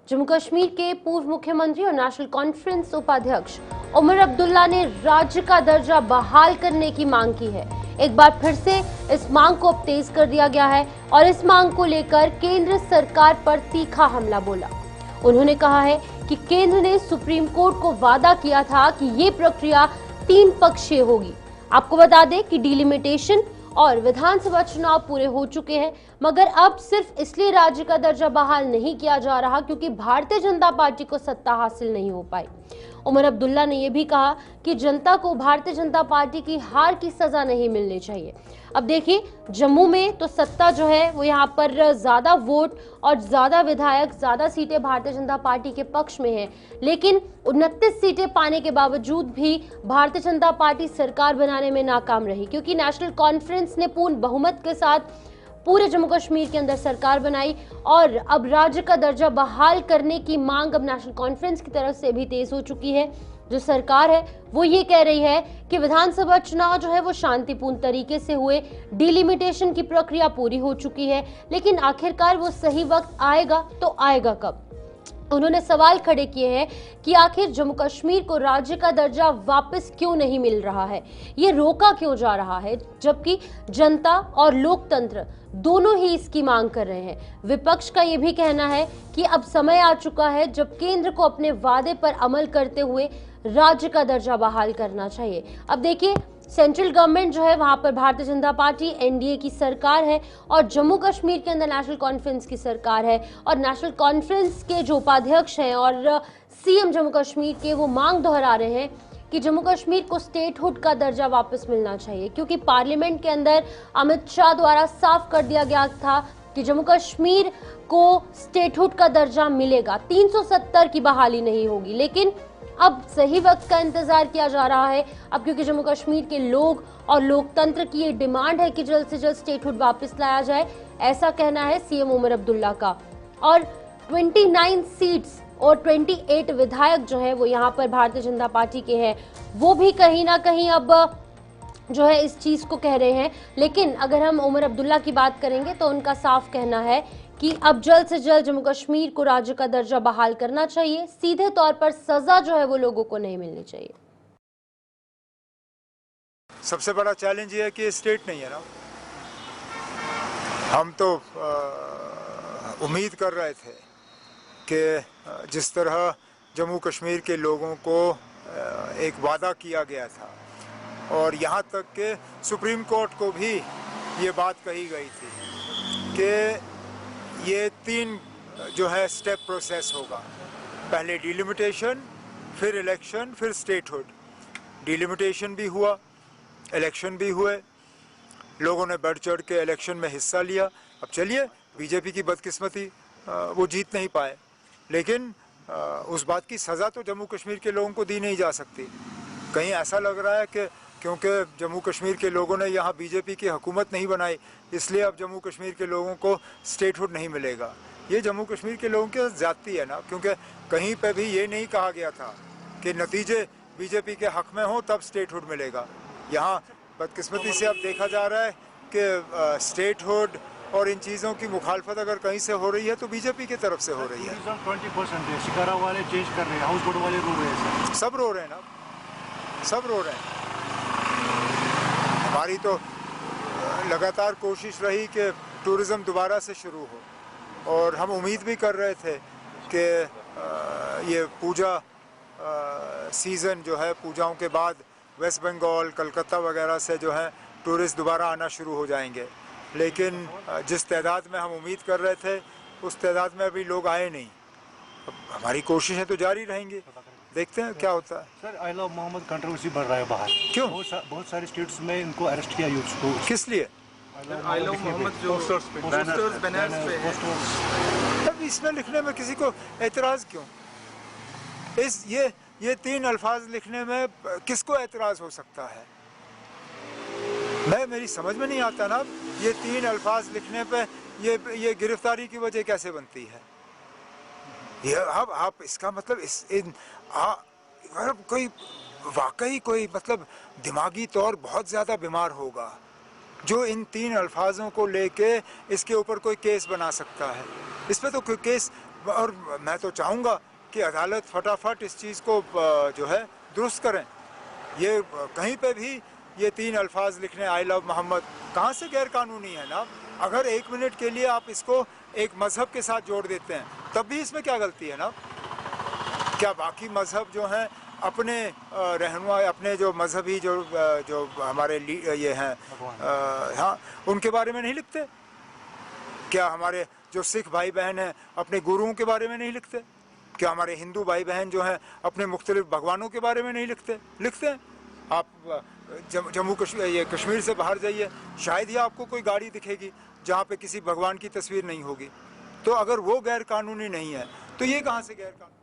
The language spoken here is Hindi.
जम्मू कश्मीर के पूर्व मुख्यमंत्री और नेशनल कॉन्फ्रेंस उपाध्यक्ष उमर अब्दुल्ला ने राज्य का दर्जा बहाल करने की मांग की है। एक बार फिर से इस मांग को अब तेज कर दिया गया है और इस मांग को लेकर केंद्र सरकार पर तीखा हमला बोला। उन्होंने कहा है कि केंद्र ने सुप्रीम कोर्ट को वादा किया था कि ये प्रक्रिया 3 पक्षीय होगी। आपको बता दें कि डिलिमिटेशन और विधानसभा चुनाव पूरे हो चुके हैं, मगर अब सिर्फ इसलिए राज्य का दर्जा बहाल नहीं किया जा रहा क्योंकि भारतीय जनता पार्टी को सत्ता हासिल नहीं हो पाई। उमर अब्दुल्ला ने यह भी कहा कि जनता को भारतीय जनता पार्टी की हार की सजा नहीं मिलनी चाहिए। अब देखिए, जम्मू में तो सत्ता जो है वो यहाँ पर ज्यादा वोट और ज्यादा विधायक, ज्यादा सीटें भारतीय जनता पार्टी के पक्ष में है, लेकिन 29 सीटें पाने के बावजूद भी भारतीय जनता पार्टी सरकार बनाने में नाकाम रही, क्योंकि नेशनल कॉन्फ्रेंस ने पूर्ण बहुमत के साथ पूरे जम्मू कश्मीर के अंदर सरकार बनाई और अब राज्य का दर्जा बहाल करने की मांग अब नेशनल कॉन्फ्रेंस की तरफ से भी तेज हो चुकी है। जो सरकार है वो ये कह रही है कि विधानसभा चुनाव जो है वो शांतिपूर्ण तरीके से हुए, डिलिमिटेशन की प्रक्रिया पूरी हो चुकी है, लेकिन आखिरकार वो सही वक्त आएगा तो आएगा कब? उन्होंने सवाल खड़े किए हैं कि आखिर जम्मू कश्मीर को राज्य का दर्जा वापस क्यों नहीं मिल रहा है, ये रोका क्यों जा रहा है, जबकि जनता और लोकतंत्र दोनों ही इसकी मांग कर रहे हैं। विपक्ष का यह भी कहना है कि अब समय आ चुका है जब केंद्र को अपने वादे पर अमल करते हुए राज्य का दर्जा बहाल करना चाहिए। अब देखिए, सेंट्रल गवर्नमेंट जो है वहां पर भारतीय जनता पार्टी एनडीए की सरकार है और जम्मू कश्मीर के अंदर नेशनल कॉन्फ्रेंस की सरकार है और नेशनल कॉन्फ्रेंस के जो उपाध्यक्ष हैं और सीएम जम्मू कश्मीर के वो मांग दोहरा रहे हैं कि जम्मू कश्मीर को स्टेटहुड का दर्जा वापस मिलना चाहिए, क्योंकि पार्लियामेंट के अंदर अमित शाह द्वारा साफ कर दिया गया था कि जम्मू कश्मीर को स्टेटहुड का दर्जा मिलेगा, 370 की बहाली नहीं होगी। लेकिन अब सही वक्त का इंतजार किया जा रहा है, अब क्योंकि जम्मू कश्मीर के लोग और लोकतंत्र की ये डिमांड है कि जल्द से जल्द स्टेटहुड वापस लाया जाए, ऐसा कहना है सीएम उमर अब्दुल्ला का। और 29 सीट्स और 28 विधायक जो है वो यहाँ पर भारतीय जनता पार्टी के हैं, वो भी कहीं ना कहीं अब जो है इस चीज को कह रहे हैं। लेकिन अगर हम उमर अब्दुल्ला की बात करेंगे तो उनका साफ कहना है कि अब जल्द से जल्द जम्मू कश्मीर को राज्य का दर्जा बहाल करना चाहिए, सीधे तौर पर सजा जो है वो लोगों को नहीं मिलनी चाहिए। सबसे बड़ा चैलेंज ये है कि स्टेट नहीं है ना। हम तो उम्मीद कर रहे थे कि जिस तरह जम्मू कश्मीर के लोगों को एक वादा किया गया था और यहाँ तक कि सुप्रीम कोर्ट को भी ये बात कही गई थी कि ये 3 जो है स्टेप प्रोसेस होगा, पहले डिलिमिटेशन, फिर इलेक्शन, फिर स्टेटहुड। डिलिमिटेशन भी हुआ, इलेक्शन भी हुए, लोगों ने बढ़ चढ़ के इलेक्शन में हिस्सा लिया। अब चलिए, बीजेपी की बदकिस्मती वो जीत नहीं पाए, लेकिन उस बात की सज़ा तो जम्मू कश्मीर के लोगों को दी नहीं जा सकती। कहीं ऐसा लग रहा है कि क्योंकि जम्मू कश्मीर के लोगों ने यहाँ बीजेपी की हुकूमत नहीं बनाई, इसलिए अब जम्मू कश्मीर के लोगों को स्टेटहुड नहीं मिलेगा। ये जम्मू कश्मीर के लोगों की ज़्यादती है ना, क्योंकि कहीं पे भी ये नहीं कहा गया था कि नतीजे बीजेपी के हक में हो तब स्टेटहुड मिलेगा। यहाँ बदकिस्मती से अब देखा जा रहा है कि स्टेटहुड और इन चीज़ों की मुखालफत अगर कहीं से हो रही है तो बीजेपी की तरफ से हो रही है। 20% है, शिकारा वाले चेंज कर रहे हैं, हाउस बोट वाले रो रहे हैं, सब रो रहे हैं ना, सब रो रहे हैं। हमारी तो लगातार कोशिश रही कि टूरिज़्म दोबारा से शुरू हो और हम उम्मीद भी कर रहे थे कि ये पूजा सीज़न जो है, पूजाओं के बाद वेस्ट बंगाल, कलकत्ता वगैरह से जो है टूरिस्ट दोबारा आना शुरू हो जाएंगे, लेकिन जिस तादाद में हम उम्मीद कर रहे थे उस तादाद में अभी लोग आए नहीं। हमारी कोशिशें तो जारी रहेंगी, देखते हैं क्या होता है। Sir, I love Mohammed controversy बढ़ रहा है बाहर, क्यों? बहुत सारे स्टेट्स में इनको अरेस्ट किया यूथ को। किस लिए? आई लव मोहम्मद जो पोस्टर्स बैनर्स पे, अब इसमें लिखने में किसी को एतराज़ क्यों? ये 3 अल्फाज लिखने में किसको एतराज़ हो सकता है? मेरी समझ में नहीं आता ना, ये 3 अल्फाज लिखने पे ये गिरफ्तारी की वजह कैसे बनती है? ये आप इसका मतलब कोई वाकई कोई मतलब दिमागी तौर बहुत ज़्यादा बीमार होगा जो इन 3 अल्फाजों को लेके इसके ऊपर कोई केस बना सकता है। इस पर तो कोई केस और मैं तो चाहूँगा कि अदालत फटाफट इस चीज़ को जो है दुरुस्त करें। ये कहीं पे भी ये 3 अल्फाज लिखने आई लव मोहम्मद कहाँ से गैर कानूनी है ना? अगर 1 मिनट के लिए आप इसको एक मज़हब के साथ जोड़ देते हैं तब भी इसमें क्या गलती है ना? क्या बाकी मज़हब जो हैं अपने रहनुमा, अपने जो मजहबी जो हमारे ये हैं हाँ, उनके बारे में नहीं लिखते? क्या हमारे जो सिख भाई बहन हैं अपने गुरुओं के बारे में नहीं लिखते? क्या हमारे हिंदू भाई बहन जो हैं अपने मुख्तलिफ भगवानों के बारे में नहीं लिखते? लिखते हैं। आप जम्मू कश्मीर से बाहर जाइए, शायद ही आपको कोई गाड़ी दिखेगी जहाँ पे किसी भगवान की तस्वीर नहीं होगी। तो अगर वो गैर कानूनी नहीं है तो ये कहाँ से गैर कानूनी?